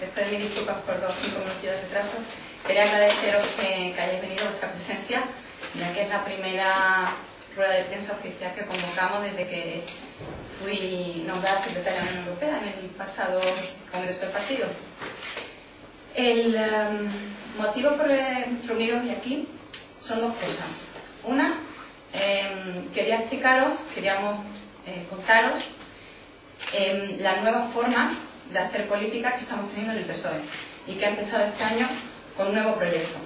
después de mis disculpas por los 5 minutos de retraso, quería agradeceros que hayáis venido a vuestra presencia, ya que es la primera rueda de prensa oficial que convocamos desde que fui nombrada secretaria de la Unión Europea en el pasado Congreso del Partido. El motivo por reuniros hoy aquí son dos cosas. Una, queríamos contaros la nueva forma de hacer política que estamos teniendo en el PSOE y que ha empezado este año con un nuevo proyecto.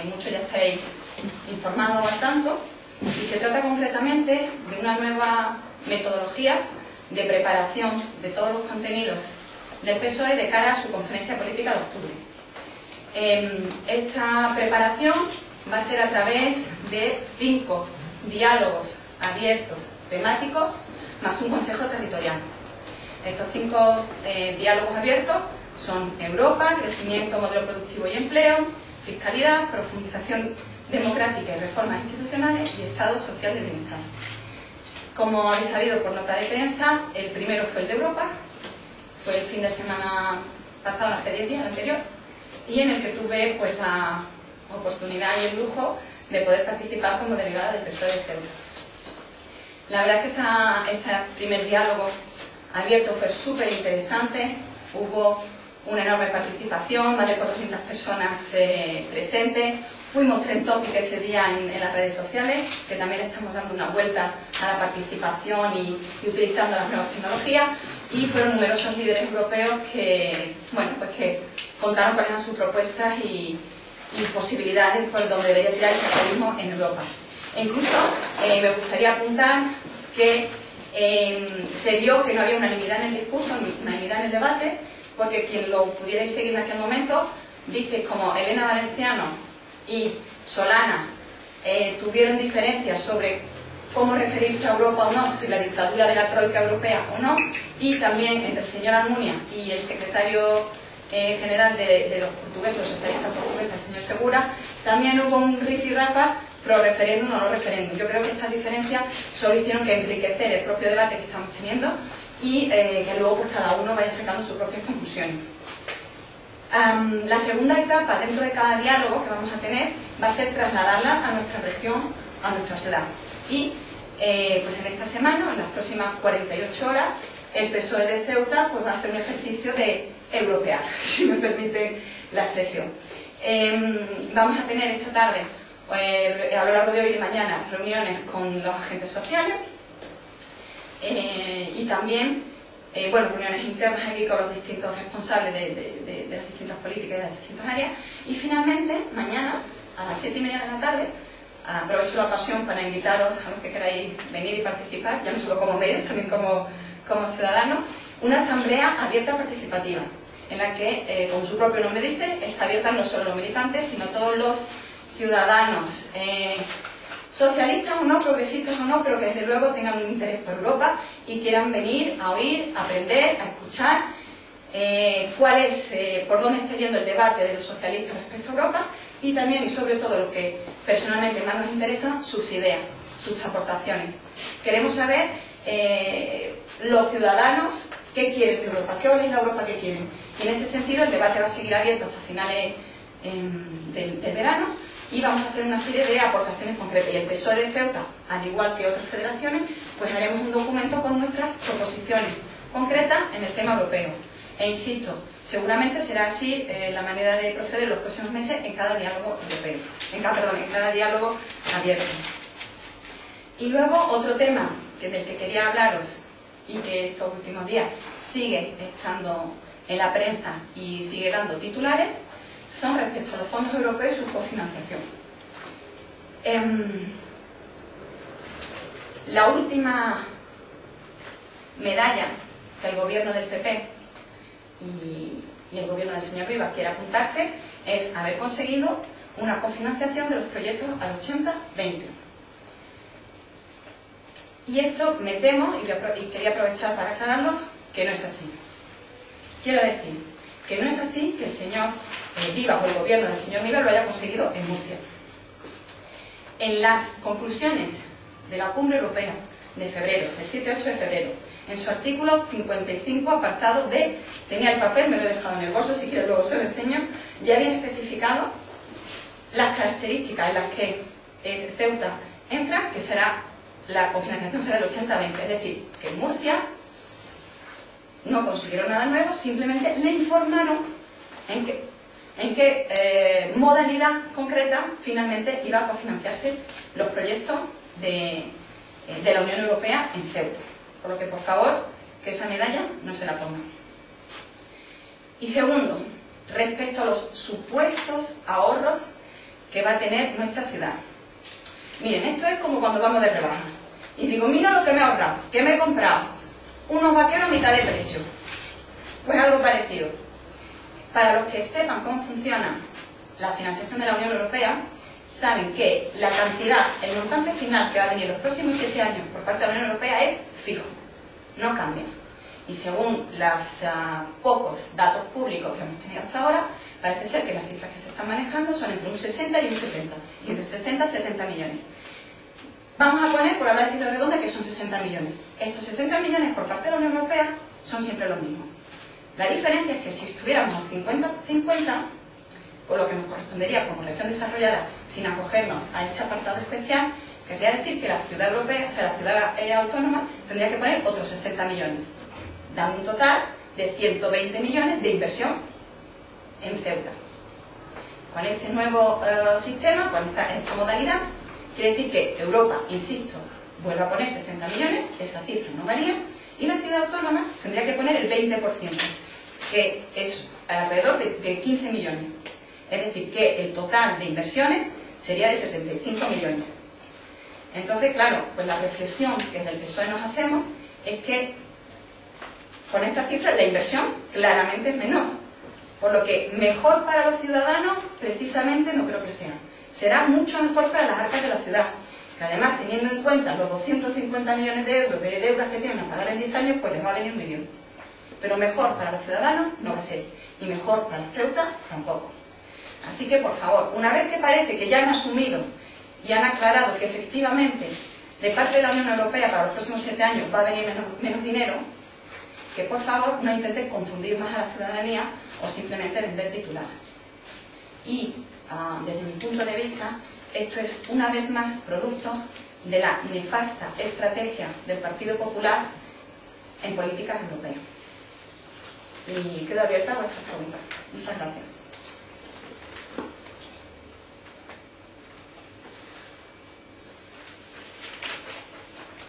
Muchos ya estáis informados al tanto, y se trata concretamente de una nueva metodología de preparación de todos los contenidos del PSOE de cara a su conferencia política de octubre. Esta preparación va a ser a través de 5 diálogos abiertos temáticos más un consejo territorial. Estos 5 diálogos abiertos son Europa, crecimiento, modelo productivo y empleo, fiscalidad, profundización democrática y reformas institucionales y Estado social del bienestar. Como habéis sabido por nota de prensa, el primero fue el de Europa, fue el fin de semana pasado, hace 10 días, el anterior, y en el que tuve pues la oportunidad y el lujo de poder participar como delegada del PSOE de Ceuta. La verdad es que ese primer diálogo abierto fue súper interesante, hubo una enorme participación, más de 400 personas presentes, fuimos trend topic ese día en las redes sociales, que también le estamos dando una vuelta a la participación y utilizando las nuevas tecnologías, y fueron numerosos líderes europeos que, bueno, pues que contaron cuáles eran sus propuestas y posibilidades por donde debería tirar el socialismo en Europa. E incluso me gustaría apuntar que se vio que no había unanimidad en el discurso, unanimidad en el debate, porque quien lo pudierais seguir en aquel momento, visteis como Elena Valenciano y Solana tuvieron diferencias sobre cómo referirse a Europa o no, si la dictadura de la troika europea o no, y también entre el señor Almunia y el secretario general de los portugueses, los socialistas portugueses, el señor Segura, también hubo un rifirrafa pro referéndum o no referéndum. Yo creo que estas diferencias solo hicieron que enriquecer el propio debate que estamos teniendo y que luego pues cada uno vaya sacando sus propias conclusiones. La segunda etapa dentro de cada diálogo que vamos a tener va a ser trasladarla a nuestra región, a nuestra ciudad. Y pues en esta semana, en las próximas 48 horas, el PSOE de Ceuta pues va a hacer un ejercicio de europear, si me permite la expresión. Vamos a tener esta tarde, a lo largo de hoy y mañana, reuniones con los agentes sociales y también reuniones internas aquí con los distintos responsables de las distintas políticas y de las distintas áreas. Y finalmente, mañana, a las 7:30 de la tarde, aprovecho la ocasión para invitaros a los que queráis venir y participar, ya no solo como medios, también como ciudadanos, una asamblea abierta participativa, en la que, como su propio nombre dice, está abierta no solo los militantes, sino todos los ciudadanos, socialistas o no, progresistas o no, pero que desde luego tengan un interés por Europa y quieran venir a oír, a aprender, a escuchar por dónde está yendo el debate de los socialistas respecto a Europa, y también y sobre todo lo que personalmente más nos interesa, sus ideas, sus aportaciones. Queremos saber los ciudadanos qué quieren de Europa, qué es la Europa que quieren. Y en ese sentido el debate va a seguir abierto hasta finales del verano, y vamos a hacer una serie de aportaciones concretas. Y el PSOE de Ceuta, al igual que otras federaciones, pues haremos un documento con nuestras proposiciones concretas en el tema europeo. E insisto, seguramente será así la manera de proceder en los próximos meses en cada diálogo europeo, en cada diálogo abierto. Y luego otro tema del que quería hablaros y que estos últimos días sigue estando en la prensa y sigue dando titulares, son respecto a los fondos europeos y su cofinanciación. La última medalla que el gobierno del PP y el gobierno del señor Rivas quiere apuntarse es haber conseguido una cofinanciación de los proyectos al 80-20. Y esto me temo, y quería aprovechar para aclararlo, que no es así. Quiero decir que no es así que el señor Rivas o el gobierno del señor Rivas lo haya conseguido en Murcia. En las conclusiones de la cumbre europea de febrero, del 7-8 de febrero, en su artículo 55, apartado D. Tenía el papel, me lo he dejado en el bolso, si quieres luego se lo enseño. Ya había especificado las características en las que Ceuta entra, que será, la cofinanciación será del 80-20, es decir, que en Murcia no consiguieron nada nuevo, simplemente le informaron en qué modalidad concreta finalmente iba a cofinanciarse los proyectos de la Unión Europea en Ceuta. Por lo que, por favor, que esa medalla no se la pongan. Y segundo, respecto a los supuestos ahorros que va a tener nuestra ciudad. Miren, esto es como cuando vamos de rebaja. Y digo, mira lo que me he ahorrado, que me he comprado unos vaqueros a mitad de precio. Pues algo parecido. Para los que sepan cómo funciona la financiación de la Unión Europea, saben que la cantidad, el montante final que va a venir los próximos 7 años por parte de la Unión Europea es fijo, no cambia. Y según los pocos datos públicos que hemos tenido hasta ahora, parece ser que las cifras que se están manejando son entre un 60 y un 70, y entre 60 y 70 millones. Vamos a poner, por hablar de cifras redondas, que son 60 millones. Estos 60 millones por parte de la Unión Europea son siempre los mismos. La diferencia es que si estuviéramos al 50-50, con lo que nos correspondería como región desarrollada, sin acogernos a este apartado especial, querría decir que la ciudad europea, o sea, la ciudad autónoma, tendría que poner otros 60 millones, dando un total de 120 millones de inversión en Ceuta. Con este nuevo sistema, con esta modalidad, quiere decir que Europa, insisto, vuelve a poner 60 millones, esa cifra no varía, y la ciudad autónoma tendría que poner el 20%, que es alrededor de 15 millones. Es decir, que el total de inversiones sería de 75 millones. Entonces, claro, pues la reflexión que desde el PSOE nos hacemos es que con estas cifras la inversión claramente es menor. Por lo que mejor para los ciudadanos, precisamente, no creo que sea. Será mucho mejor para las arcas de la ciudad. Que además, teniendo en cuenta los 250 millones de euros de deudas que tienen a pagar en 10 años, pues les va a venir muy bien. Pero mejor para los ciudadanos no va a ser. Y mejor para Ceuta tampoco. Así que, por favor, una vez que parece que ya han asumido y han aclarado que efectivamente de parte de la Unión Europea para los próximos 7 años va a venir menos dinero, que por favor no intenten confundir más a la ciudadanía o simplemente vender titulares. Y desde mi punto de vista, esto es una vez más producto de la nefasta estrategia del Partido Popular en políticas europeas. Y quedo abierta a vuestras preguntas. Muchas gracias.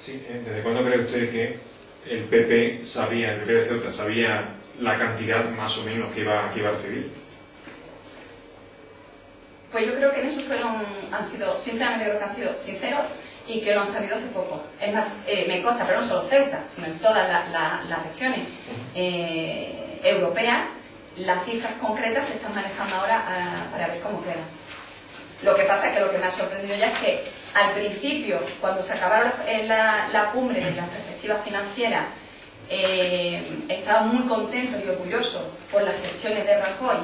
Sí, ¿desde cuándo cree usted que el PP sabía, el PP de Ceuta sabía la cantidad más o menos que iba a recibir? Pues yo creo que en eso sinceramente creo que han sido sinceros y que lo han sabido hace poco. Es más, me consta, pero no solo Ceuta, sino en todas las regiones europeas, las cifras concretas se están manejando ahora para ver cómo quedan. Lo que pasa es que lo que me ha sorprendido ya es que al principio, cuando se acabaron la cumbre de las perspectivas financieras, estaban muy contentos y orgullosos por las gestiones de Rajoy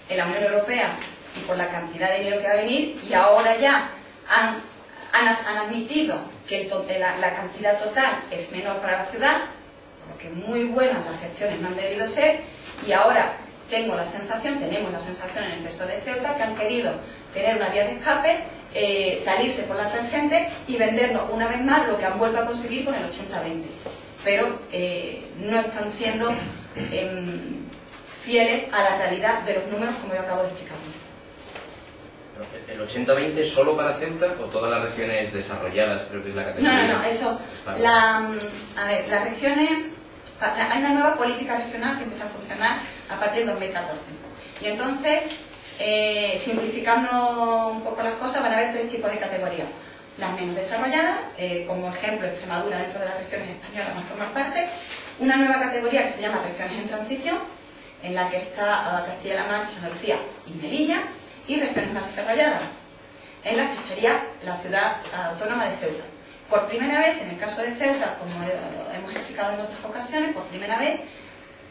en la Unión Europea y por la cantidad de dinero que va a venir, y ahora ya han admitido que la cantidad total es menor para la ciudad, por lo que muy buenas las gestiones no han debido ser, y ahora tenemos la sensación en el PSOE de Ceuta que han querido tener una vía de escape, salirse por la tangente y vendernos una vez más lo que han vuelto a conseguir con el 80-20. Pero no están siendo fieles a la realidad de los números, como yo acabo de explicar. ¿El 80-20 solo para Ceuta o todas las regiones desarrolladas? Creo que es la categoría. No, eso. Las regiones. Hay una nueva política regional que empieza a funcionar a partir del 2014. Y entonces, simplificando un poco las cosas, van a haber 3 tipos de categorías. Las menos desarrolladas, como ejemplo Extremadura dentro de las regiones españolas van a formar parte. Una nueva categoría que se llama regiones en transición, en la que está Castilla-La Mancha, Andalucía y Melilla. Y regiones más desarrolladas, en las que estaría la ciudad autónoma de Ceuta. Por primera vez, en el caso de Ceuta, como hemos explicado en otras ocasiones, por primera vez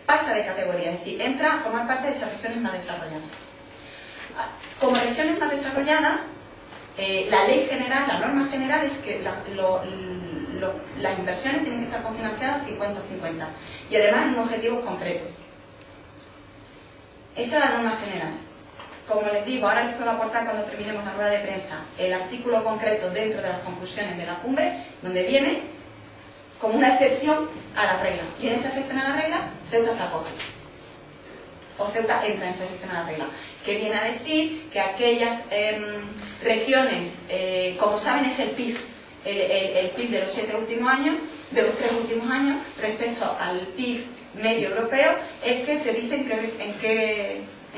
pasa de categoría, es decir, entra a formar parte de esas regiones más desarrolladas. Como regiones más desarrolladas, la ley general, la norma general es que las inversiones tienen que estar cofinanciadas 50-50 y además en objetivos concretos. Esa es la norma general. Como les digo, ahora les puedo aportar cuando terminemos la rueda de prensa el artículo concreto dentro de las conclusiones de la cumbre, donde viene como una excepción a la regla. Y en esa excepción a la regla, Ceuta se acoge. O Ceuta entra en esa excepción a la regla. Que viene a decir que aquellas regiones, como saben, es el PIB, el PIB de los 7 últimos años, de los 3 últimos años, respecto al PIB medio europeo, es que te dicen en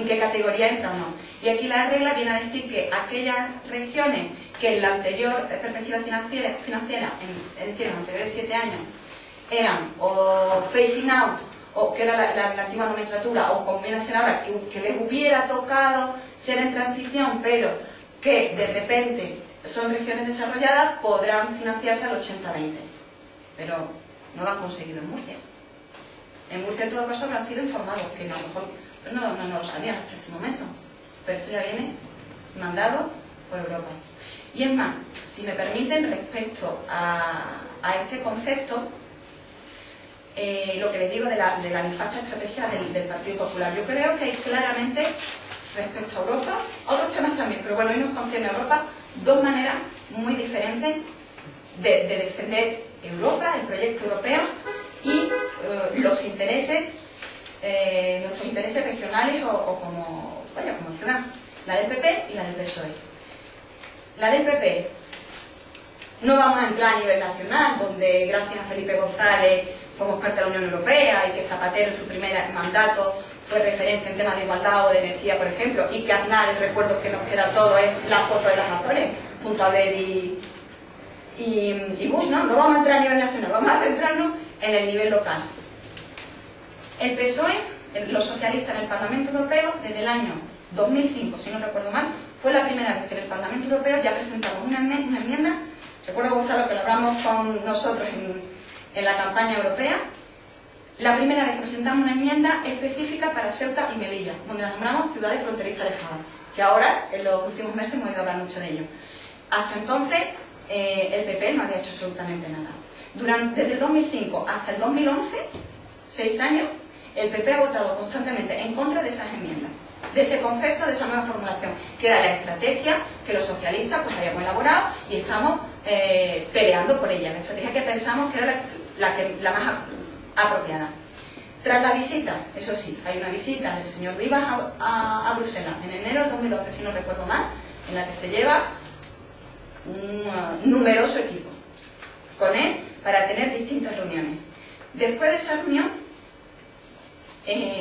qué categoría entra o no. Y aquí la regla viene a decir que aquellas regiones que en la anterior perspectiva financiera es decir, en los anteriores 7 años, eran o phasing out, o que era la antigua nomenclatura, o como viene a ser ahora, que les hubiera tocado ser en transición, pero que de repente son regiones desarrolladas, podrán financiarse al 80-20. Pero no lo han conseguido en Murcia. En Murcia, en todo caso, habrán sido informados, que a lo mejor no lo sabían hasta este momento. Pero esto ya viene mandado por Europa. Y es más, si me permiten, respecto a este concepto, lo que les digo de la nefasta estrategia del Partido Popular, yo creo que hay claramente, respecto a Europa, otros temas también, pero bueno, hoy nos concierne a Europa, dos maneras muy diferentes de defender Europa, el proyecto europeo y los intereses, nuestros intereses regionales o como ciudad, la del PP y la del PSOE. La del PP, no vamos a entrar a nivel nacional, donde gracias a Felipe González somos parte de la Unión Europea y que Zapatero en su primer mandato fue referencia en temas de igualdad o de energía, por ejemplo, y que Aznar, el recuerdo que nos queda todo es la foto de las Azores, junto a Blair y Bush, ¿no? No vamos a entrar a nivel nacional, vamos a centrarnos en el nivel local. El PSOE, los socialistas en el Parlamento Europeo, desde el año 2005, si no recuerdo mal, fue la primera vez que en el Parlamento Europeo ya presentamos una enmienda, recuerdo, Gonzalo, que lo hablamos con nosotros en la campaña europea, la primera vez que presentamos una enmienda específica para Ceuta y Melilla, donde las nombramos ciudades fronterizas alejadas, que ahora, en los últimos meses, hemos oído hablar mucho de ello. Hasta entonces, el PP no había hecho absolutamente nada. Desde el 2005 hasta el 2011, 6 años, el PP ha votado constantemente en contra de esas enmiendas, de ese concepto, de esa nueva formulación, que era la estrategia que los socialistas pues habíamos elaborado y estamos peleando por ella, la estrategia que pensamos que era la más apropiada. Tras la visita, eso sí, hay una visita del señor Rivas a Bruselas en enero del 2011, si no recuerdo mal, en la que se lleva un numeroso equipo con él para tener distintas reuniones. Después de esa reunión,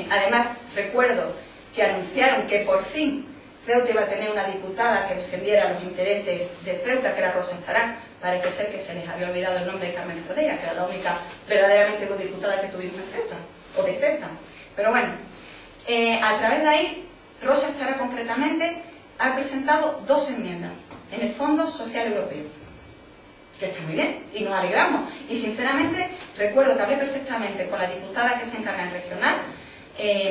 además recuerdo que anunciaron que por fin Ceuta iba a tener una diputada que defendiera los intereses de Ceuta, que era Rosa Estará. Parece ser que se les había olvidado el nombre de Carmen Cerdeira, que era la única verdaderamente diputada que tuvimos en Ceuta, o de Ceuta. Pero bueno, a través de ahí, Rosa Estará concretamente ha presentado 2 enmiendas en el Fondo Social Europeo, que está muy bien, y nos alegramos. Y sinceramente, recuerdo que hablé perfectamente con la diputada que se encarga en regional,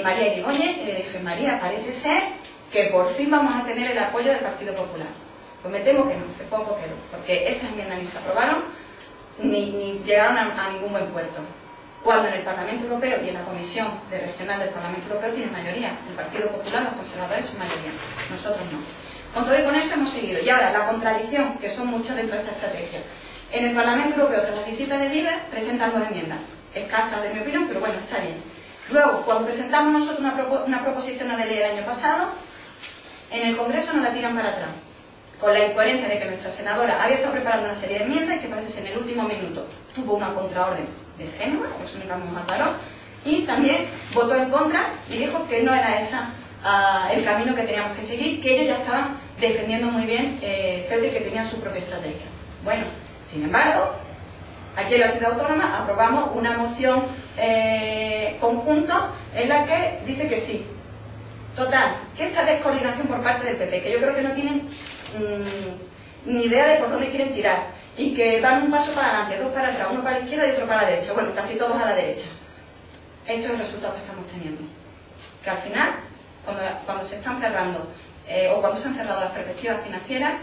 María Irigoyen, y le dije: María, parece ser que por fin vamos a tener el apoyo del Partido Popular. Pues me temo que no, que poco quedó, porque esas enmiendas ni se aprobaron ni llegaron a ningún buen puerto. Cuando en el Parlamento Europeo y en la Comisión de Regional del Parlamento Europeo tienen mayoría, el Partido Popular, los conservadores son mayoría, nosotros no. Con todo y con eso hemos seguido. Y ahora, la contradicción, que son muchas dentro de esta estrategia. En el Parlamento Europeo, tras la visita de Líder, presentan 2 enmiendas. Escasas, de mi opinión, pero bueno, está bien. Luego, cuando presentamos nosotros una proposición de ley el año pasado, en el Congreso nos la tiran para atrás, con la incoherencia de que nuestra senadora había estado preparando una serie de enmiendas y que parece que en el último minuto tuvo una contraorden de Génova, eso no vamos a aclarar, y también votó en contra y dijo que no era esa el camino que teníamos que seguir, que ellos ya estaban defendiendo muy bien Ceuta y que tenían su propia estrategia. Bueno, sin embargo, aquí en la Ciudad Autónoma aprobamos una moción conjunto en la que dice que sí. Total, que esta descoordinación por parte del PP, que yo creo que no tienen ni idea de por dónde quieren tirar, y que van un paso para adelante, 2 para atrás, 1 para la izquierda y otro para la derecha, bueno, casi todos a la derecha. Esto es el resultado que estamos teniendo. Que al final, cuando se están cerrando, o cuando se han cerrado las perspectivas financieras,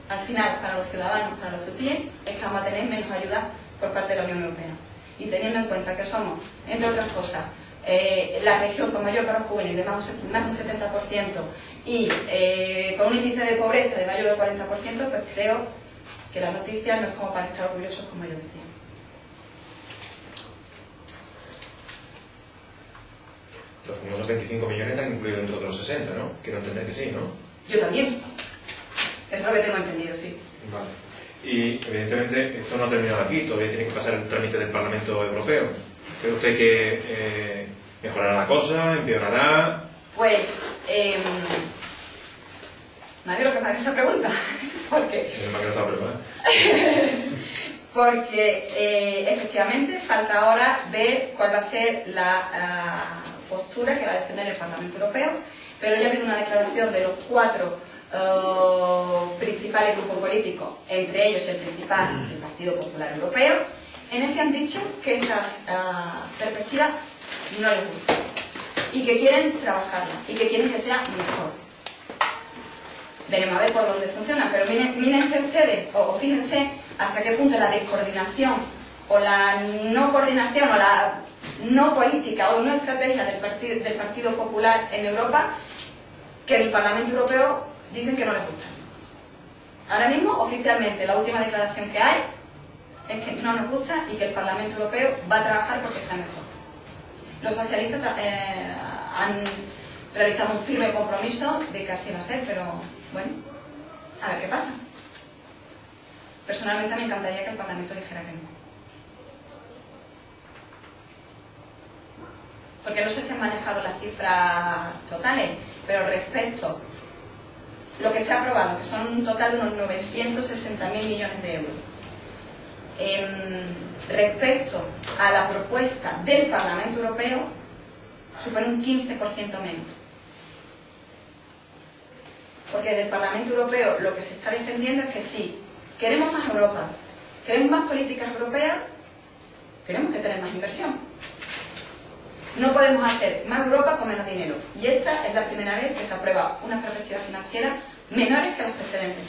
al final, para los ciudadanos, para los CUTIE, es que vamos a tener menos ayuda por parte de la Unión Europea. Y teniendo en cuenta que somos, entre otras cosas, la región con mayor paro juvenil de más de un 70% y con un índice de pobreza de mayor del 40%, pues creo que la noticia no es como para estar orgullosos, como yo decía. Los famosos 25 millones están incluidos dentro de los 60, ¿no? Quiero entender que sí, ¿no? Yo también. Es lo que tengo entendido, sí. Vale. Y, evidentemente, esto no ha terminado aquí. Todavía tiene que pasar el trámite del Parlamento Europeo. ¿Cree usted que mejorará la cosa? ¿Empeorará? Pues, me alegro que me haga esa pregunta. Porque... Me ha quedado preparado. Porque, efectivamente, falta ahora ver cuál va a ser la postura que va a defender el Parlamento Europeo, pero ya ha habido una declaración de los 4 principales grupos políticos, entre ellos el principal, el Partido Popular Europeo, en el que han dicho que estas perspectivas no les gustan y que quieren trabajarla y que quieren que sea mejor. Veremos a ver por dónde funciona, pero mírense ustedes, o fíjense hasta qué punto la descoordinación o la no coordinación o la no política o no estrategia del Partido Popular en Europa, que el Parlamento Europeo dicen que no les gusta. Ahora mismo, oficialmente, la última declaración que hay es que no nos gusta y que el Parlamento Europeo va a trabajar porque sea mejor. Los socialistas han realizado un firme compromiso de que así va a ser, pero bueno, a ver qué pasa. Personalmente me encantaría que el Parlamento dijera que no. Porque no sé si han manejado las cifras totales, pero respecto a lo que se ha aprobado, que son un total de unos 960.000 millones de euros, respecto a la propuesta del Parlamento Europeo, supone un 15% menos. Porque del Parlamento Europeo lo que se está defendiendo es que sí, queremos más Europa, queremos más políticas europeas, tenemos que tener más inversión. No podemos hacer más Europa con menos dinero. Y esta es la primera vez que se aprueba unas perspectivas financieras menores que las precedentes.